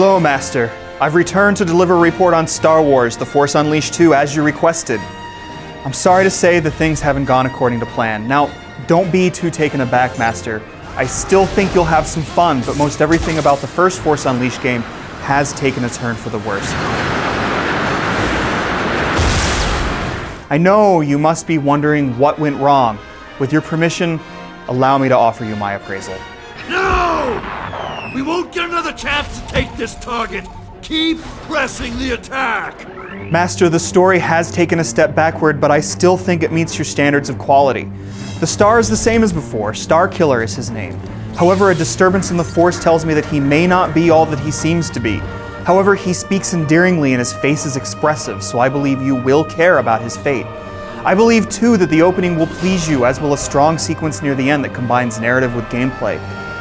Hello, Master. I've returned to deliver a report on Star Wars: The Force Unleashed 2 as you requested. I'm sorry to say that things haven't gone according to plan. Now, don't be too taken aback, Master. I still think you'll have some fun, but most everything about the first Force Unleashed game has taken a turn for the worse. I know you must be wondering what went wrong. With your permission, allow me to offer you my appraisal. No! We won't get another chance to take this target. Keep pressing the attack. Master, the story has taken a step backward, but I still think it meets your standards of quality. The Star is the same as before. Star Killer is his name. However, a disturbance in the Force tells me that he may not be all that he seems to be. However, he speaks endearingly and his face is expressive, so I believe you will care about his fate. I believe, too, that the opening will please you, as will a strong sequence near the end that combines narrative with gameplay.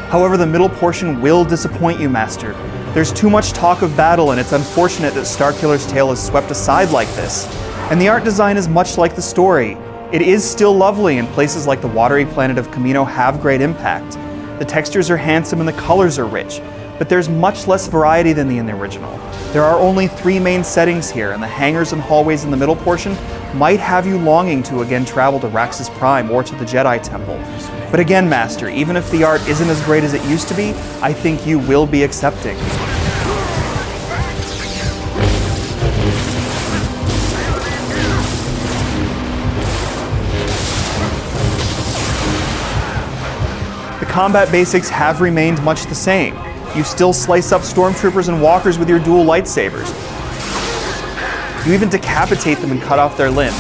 However, the middle portion will disappoint you, Master. There's too much talk of battle, and it's unfortunate that Starkiller's tale is swept aside like this. And the art design is much like the story. It is still lovely, and places like the watery planet of Kamino have great impact. The textures are handsome and the colors are rich, but there's much less variety than in the original. There are only 3 main settings here, and the hangars and hallways in the middle portion might have you longing to again travel to Raxus Prime or to the Jedi Temple. But again, Master, even if the art isn't as great as it used to be, I think you will be accepting. The combat basics have remained much the same. You still slice up stormtroopers and walkers with your dual lightsabers. You even decapitate them and cut off their limbs.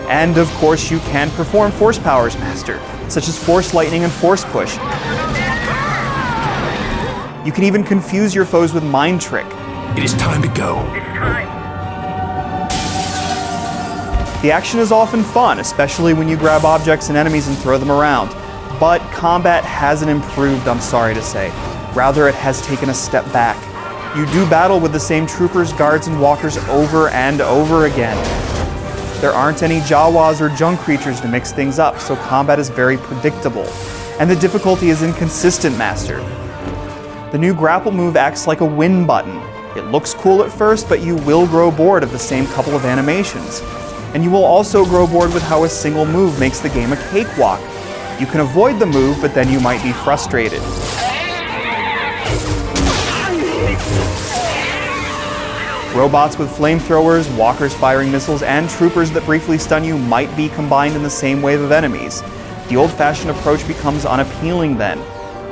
And of course, you can perform force powers, Master, such as Force Lightning and Force Push. You can even confuse your foes with Mind Trick. It is time to go. The action is often fun, especially when you grab objects and enemies and throw them around. But combat hasn't improved, I'm sorry to say. Rather, it has taken a step back. You do battle with the same troopers, guards, and walkers over and over again. There aren't any Jawas or junk creatures to mix things up, so combat is very predictable. And the difficulty is inconsistent, Master. The new grapple move acts like a win button. It looks cool at first, but you will grow bored of the same couple of animations. And you will also grow bored with how a single move makes the game a cakewalk. You can avoid the move, but then you might be frustrated. Robots with flamethrowers, walkers firing missiles, and troopers that briefly stun you might be combined in the same wave of enemies. The old-fashioned approach becomes unappealing then.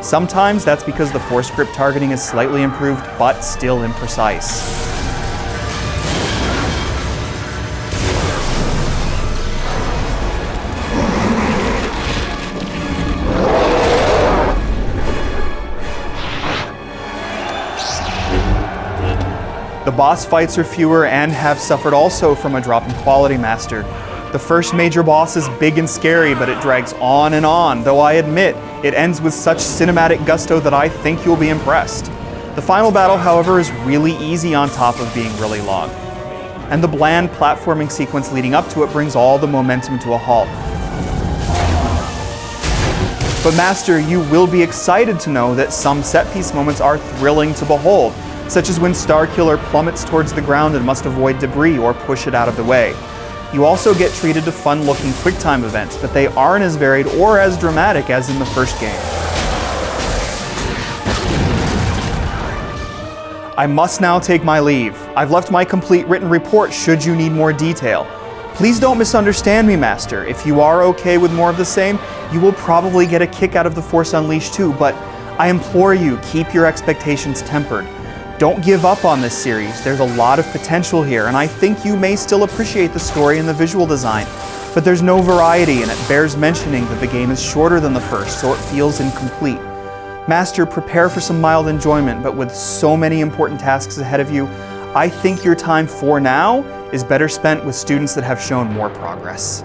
Sometimes that's because the force grip targeting is slightly improved, but still imprecise. The boss fights are fewer and have suffered also from a drop in quality, Master. The first major boss is big and scary, but it drags on, though I admit, it ends with such cinematic gusto that I think you'll be impressed. The final battle, however, is really easy on top of being really long. And the bland platforming sequence leading up to it brings all the momentum to a halt. But Master, you will be excited to know that some set-piece moments are thrilling to behold, such as when Starkiller plummets towards the ground and must avoid debris or push it out of the way. You also get treated to fun-looking QuickTime events, but they aren't as varied or as dramatic as in the first game. I must now take my leave. I've left my complete written report should you need more detail. Please don't misunderstand me, Master. If you are okay with more of the same, you will probably get a kick out of The Force Unleashed too, but I implore you, keep your expectations tempered. Don't give up on this series. There's a lot of potential here, and I think you may still appreciate the story and the visual design, but there's no variety, and it bears mentioning that the game is shorter than the first, so it feels incomplete. Master, prepare for some mild enjoyment, but with so many important tasks ahead of you, I think your time for now is better spent with students that have shown more progress.